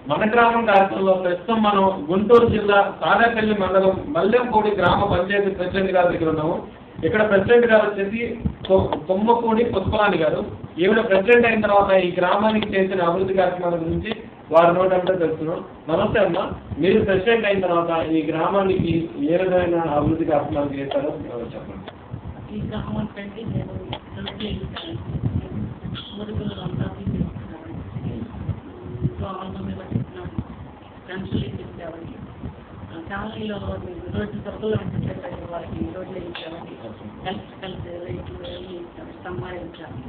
మన గ్రామం కార్యక్రమంలో ప్రస్తుతం మనం గుంటూరు జిల్లా తాడేపల్లి మండలం మల్లెంపూడి గ్రామ పంచాయతీ ప్రెసిడెంట్ గారి దగ్గర ఉన్నాము. ఇక్కడ ప్రెసిడెంట్ గారు వచ్చేసి తుమ్మపూడి పుష్పరాణి గారు. ఈవిడ ప్రెసిడెంట్ అయిన తర్వాత ఈ గ్రామానికి చేసిన అభివృద్ధి కార్యక్రమాల గురించి వారి నోటంటే తెలుస్తున్నాం. నమస్తే అమ్మ, మీరు ప్రెసిడెంట్ అయిన తర్వాత ఈ గ్రామానికి ఏ విధమైన అభివృద్ధి కార్యక్రమాలు చేస్తారో చెప్పండి. ఈ గ్రామానికి నేను పెన్షన్లు ఇచ్చేవాడిని, ఫ్యామిలీలో రోజు తక్కువ వాళ్ళకి రోడ్లు ఇచ్చేవాడిని, సంపాదించాలి,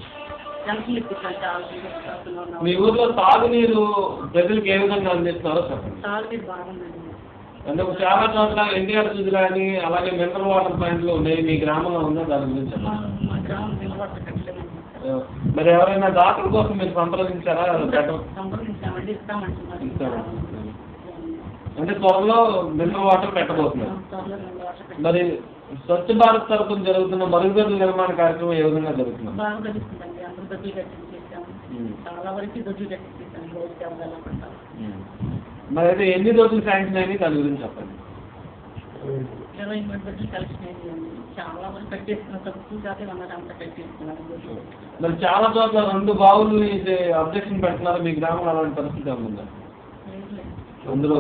పెన్షన్లు ఇప్పించాలి. చాలా మీ ఊర్లో తాగునీరు ప్రజలకు ఏ విధంగా అందిస్తున్నారో చెప్పండి. తాగునీరు బాగుందండి. అంటే చాలా చోట్ల ఎన్టీఆర్ సుజులు అని అలాగే మినరల్ వాటర్ పాయింట్లు ఉన్నాయి. మీ గ్రామంలో ఉందా దాని గురించి? మా గ్రామం మినరల్ వాటర్ కట్టలేదు. మరి ఎవరైనా దాతల కోసం మీరు సంప్రదించారా? సంప్రదించామండి, ఇస్తామంటున్నారు. అంటే త్వరలో మినరల్ వాటర్ పెట్టబోతున్నారు. మరి స్వచ్ఛ భారత్ తరఫున జరుగుతున్న మరుగుదొడ్ల నిర్మాణ కార్యక్రమం ఏ విధంగా జరుగుతుంది? బాగా జరుగుతుందండి. అందరూ దొడ్లు కట్టించేసాము, చాలా వరకు దొడ్లు కట్టించేసాము. రోజుకి అవ్వాలనుకుంటాం. మరి అయితే ఎన్ని రోజులు శాంక్షన్ అయినాయి దాని గురించి చెప్పండి. 23 దొడ్లు కలెక్షన్ అయింది. చాలా వరకు కట్టేస్తున్నారు. తక్కువ శాతం అన్నారు, అంతా కట్టేస్తున్నారు. మరి చాలా చోట్ల 2 బావులు అబ్జెక్షన్ పెడుతున్నారు. మీ గ్రామంలో అలాంటి పరిస్థితి ఏముందా? అందులో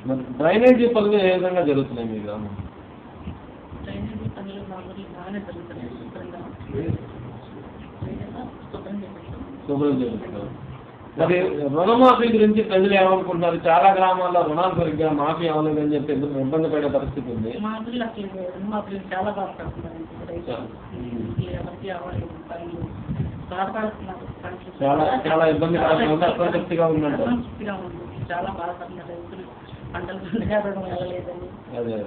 మరి డ్రైనేజీ పనులు ఏ విధంగా జరుగుతున్నాయి మీ గ్రామం? డ్రైనేజీ పనులు బాగానే జరుగుతున్నాయి. శుభ్రం జరుగుతున్నారు. మరి రుణమాఫీ గురించి ప్రజలు ఏమనుకుంటున్నారు? చాలా గ్రామాల్లో రుణాలు సరిగ్గా మాఫీ అవ్వలేదని చెప్పి ఇబ్బంది పడే పరిస్థితి ఉంది. చాలా బాధపడుతున్నారు. చాలా ఇబ్బందికరంగా ఉంది, అసంతృప్తిగా ఉందంట. చాలా బాధపడుతున్నారు. రైతులు పంటలు పండుగ వెళ్ళలేదని అదే.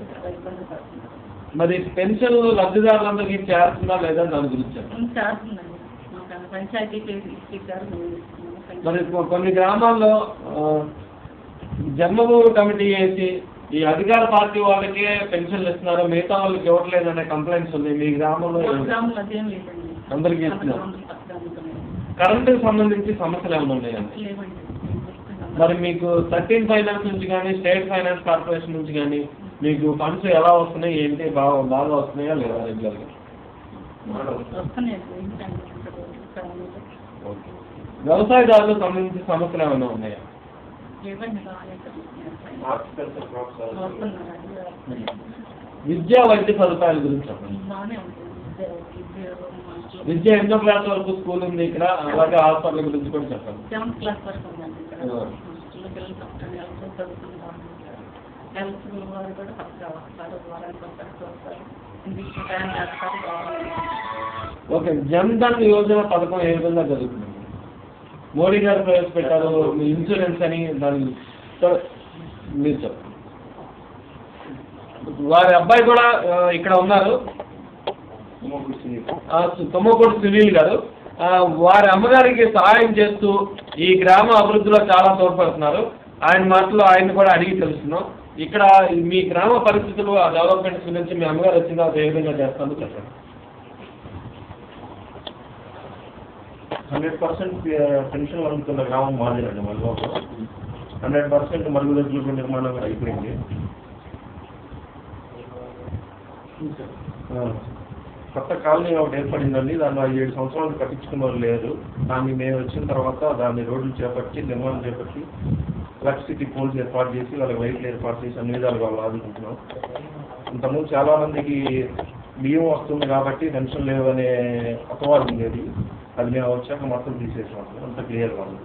మరి పెన్షన్ లబ్ధిదారులందరికీ చేరుతుందా లేదా దాని గురించి? చేరుతుందండి. పంచాయతీ ఇచ్చారు. మరి కొన్ని గ్రామాల్లో జన్మభూమి కమిటీ వేసి ఈ అధికార పార్టీ వాళ్ళకే పెన్షన్లు ఇస్తున్నారు, మిగతా వాళ్ళకి ఇవ్వట్లేదు అనే కంప్లైంట్స్ ఉన్నాయి. మీ గ్రామంలో అందరికీ ఇస్తున్నారు. కరెంటుకి సంబంధించి సమస్యలు ఏమైనా ఉన్నాయండి? మరి మీకు 13 ఫైనాన్స్ నుంచి కానీ స్టేట్ ఫైనాన్స్ కార్పొరేషన్ నుంచి కానీ మీకు ఫండ్స్ ఎలా వస్తున్నాయి, ఏంటి బాగా వస్తున్నాయా లేదా రెగ్యులర్గా? వ్యవసాయదారులకు సంబంధించి సమస్యలు ఏమైనా ఉన్నాయా? విద్యా వైద్య సదుపాయాల గురించి చెప్పండి. విద్య ఎన్నో క్లాస్ వరకు స్కూల్ ఉంది ఇక్కడ, అలాగే హాస్పిటల్ గురించి కూడా చెప్పండి. 7th క్లాస్ వరకు ఉందండి. ఓకే, జన్ ధన్ యోజన పథకం ఏ విధంగా జరుగుతుంది? మోడీ గారు ప్రవేశపెట్టారు ఇన్సూరెన్స్ అని, దాని మీరు చెప్పండి. వారి అబ్బాయి కూడా ఇక్కడ ఉన్నారు, తుమ్మపూడి సునీల్ గారు. వారి అమ్మగారికి సహాయం చేస్తూ ఈ గ్రామ అభివృద్ధిలో చాలా తోడ్పడుతున్నారు. ఆయన మాటలు ఆయన కూడా అడిగి తెలుస్తున్నాం. ఇక్కడ మీ గ్రామ పరిస్థితులు, ఆ డెవలప్మెంట్స్ గురించి మీ అమ్మగారు వచ్చిందా ఏ విధంగా చేస్తారో చెప్పండి. 100% పెన్షన్లు అందుతున్న గ్రామం మాదేనండి. మళ్ళీ 100% మరుగుదొడ్ల నిర్మాణం అయిపోయింది. కొత్త కాలనీ ఒకటి ఏర్పడిందండి. దాన్ని 7 సంవత్సరాలు కట్టించుకున్న వాళ్ళు లేరు. దాన్ని మేము వచ్చిన తర్వాత దాన్ని రోడ్లు చేపట్టి నిర్మాణం చేపట్టి ఎలక్ట్రిసిటీ పోల్స్ ఏర్పాటు చేసి వాళ్ళకి లైట్లు ఏర్పాటు చేసి అన్ని విధాలుగా వాళ్ళు ఆదుకుంటున్నాం. ఇంతకుముందు చాలా మందికి బియ్యం వస్తుంది కాబట్టి పెన్షన్ లేవు అనే అపవాదం ఉండేది. అది మేము వచ్చాక మొత్తం తీసేసాం. అంత క్లియర్గా ఉంది.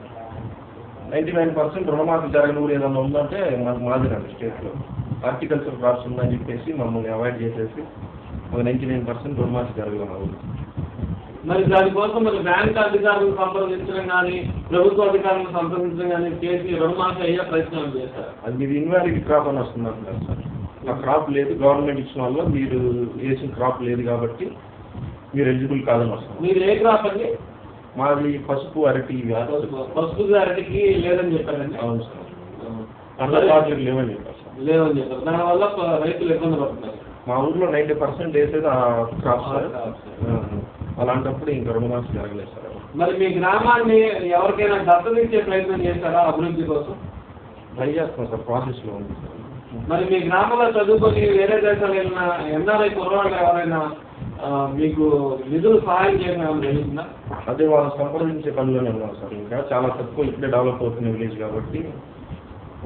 99% రుణమాఫీ జరగని ఊరు ఏదన్నా ఉందంటే మాకు మాదిరండి. స్టేట్లో హార్టికల్చర్ క్రాప్స్ ఉందని చెప్పేసి మమ్మల్ని అవాయిడ్ చేసేసి ఒక 99% రుణమాఫీ జరగదు ఊరు. మరి దానికోసం మరి బ్యాంక్ అధికారులను సంప్రదించడం కానీ ప్రభుత్వ అధికారులను సంప్రదించడం కానీ చేసి రుణమాఫీ అయ్యే ప్రయత్నాలు చేస్తారు. అది మీరు ఇన్వాలిడ్ క్రాప్ అని వస్తున్నారు సార్. ఆ క్రాప్ లేదు, గవర్నమెంట్ ఇచ్చిన వాళ్ళు మీరు వేసిన క్రాప్ లేదు కాబట్టి మీరు ఎలిజిబుల్ కాదని వస్తుంది. మీరు ఏ క్రాప్ అండి? మాది పసుపు, అరటి. పసుపు అరటికి లేదని చెప్పారండి. అవును సార్. అందరూ లేవని చెప్పారు సార్. లేవని చెప్పారు. దానివల్ల రైతులు ఇబ్బంది పడుతున్నారు. మా ఊర్లో 90% వేసేది ఆ క్రాప్ సార్. అలాంటప్పుడు ఇంకా రుణమాఫీ జరగలేదు సార్. మరి మీ గ్రామాన్ని ఎవరికైనా దత్తనిచ్చే ప్రయత్నం చేస్తారా అభివృద్ధి కోసం? ట్రై చేస్తాం సార్, ప్రాసెస్లో ఉంది. మరి మీ గ్రామంలో చదువుకొని వేరే దేశాలు వెళ్ళిన ఎన్ఆర్ఐ కుర్రవాళ్ళు ఎవరైనా మీకు నిధులు సహాయం చేయడం జరుగుతుందా? అదే వాళ్ళు సంప్రదించే పనిలోనే ఉన్నారు సార్. ఇంకా చాలా తక్కువ ఇప్పుడే డెవలప్ అవుతున్న విలేజ్ కాబట్టి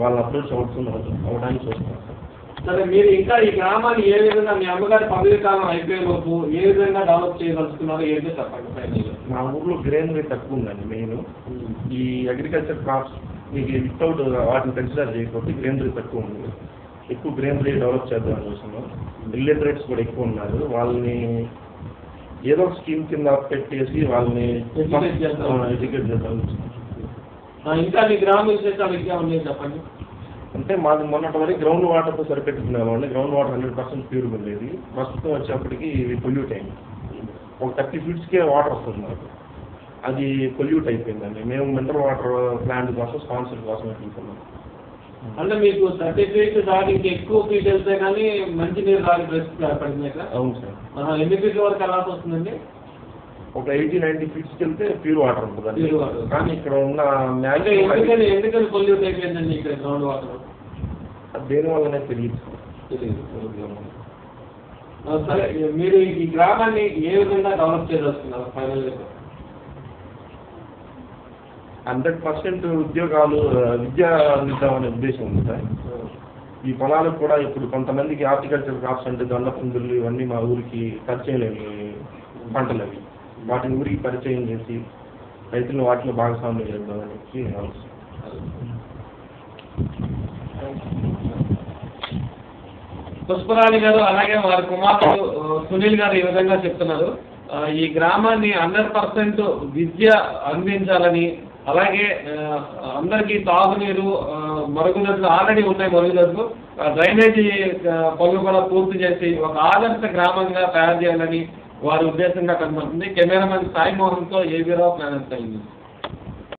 వాళ్ళు అప్రోచ్ అవడానికి చూస్తున్నారు సార్. సరే, మీరు ఇంకా ఈ గ్రామాన్ని ఏ విధంగా మీ అమ్మగారి పదవి కాలం అయిపోయేలోపు ఏ విధంగా డెవలప్ చేయదలుచుకున్నారో ఏంటో చెప్పండి. మా ఊర్లో గ్రెయినరీ తక్కువ ఉందండి. మెయిన్ ఈ అగ్రికల్చర్ క్రాప్స్ మీకు వితౌట్ వాటిని కన్సిడర్ చేయకపోతే గ్రెయినరీ తక్కువ ఉంది. ఎక్కువ గ్రెయినరీ డెవలప్ చేద్దామని చూస్తున్నాం. ఇల్లిటరేట్స్ కూడా ఎక్కువ ఉన్నారు. వాళ్ళని ఏదో ఒక స్కీమ్ కింద పెట్టేసి వాళ్ళని ఎడ్యుకేట్ చేద్దాం. ఇంకా మీ గ్రామ విశేషాలు ఇంకా ఉన్నాయి చెప్పండి. అంటే మాది మొన్నటి వరకు గ్రౌండ్ వాటర్తో సరిపెట్టుకునేవాళ్ళండి. గ్రౌండ్ వాటర్ 100% ప్యూర్ ఉండేది. ప్రస్తుతం వచ్చేప్పటికి ఇవి పొల్యూట్ అయింది. ఒక 30 ఫీట్స్కే వాటర్ వస్తుంది మాకు. అది పొల్యూట్ అయిపోయిందండి. మేము మినరల్ వాటర్ ప్లాంట్ కోసం స్పాన్సర్ కోసం వెళ్తున్నాం. అంటే మీకు 30 ఫీట్ దాటి ఇంకా ఎక్కువ ఫీట్ వెళ్తే కానీ మంచి నీరు రాని పరిస్థితి ఏర్పడింది ఇక్కడ? అవును సార్. ఎన్ని ఫీట్ల వరకు ఎలా వస్తుందండి? ఒక 80-90 ఫీట్స్కి వెళ్తే ప్యూర్ వాటర్ ఉంటుందండి. కానీ ఇక్కడ ఉన్న ఎందుకని పొల్యూట్ అయిపోయిందండి ఇక్కడ గ్రౌండ్ వాటర్? దేని వల్లనే తెలియదు. సరే, మీరు ఈ గ్రామాన్ని ఏ విధంగా డెవలప్ చేయదలుచుకున్నారు ఫైనల్ గా? 100% ఉద్యోగాలు విద్య అందిద్దామనే ఉద్దేశం ఉంది సార్. ఈ పొలాలకు కూడా ఇప్పుడు కొంతమందికి హార్టికల్చర్ క్రాప్స్ అంటే దొండపుందులు ఇవన్నీ మా ఊరికి పరిచయం లేని పంటలు అవి. వాటిని ఊరికి పరిచయం చేసి రైతులను వాటిలో భాగస్వామ్యం చేద్దామని పుష్పరాణి గారు అలాగే వారి కుమారుడు సునీల్ గారు ఈ విధంగా చెప్తున్నారు. ఈ గ్రామాన్ని 100% విద్య అందించాలని, అలాగే అందరికీ తాగునీరు, మరుగుదొడ్లు ఆల్రెడీ ఉన్నాయి, మరుగుదొడ్లు డ్రైనేజీ పనులు కూడా పూర్తి చేసి ఒక ఆదర్శ గ్రామంగా తయారు చేయాలని వారి ఉద్దేశంగా కనబడుతుంది. కెమెరామెన్ సాయి మోహన్తో ఏబీ రావు, ప్లానెట్ టైమ్.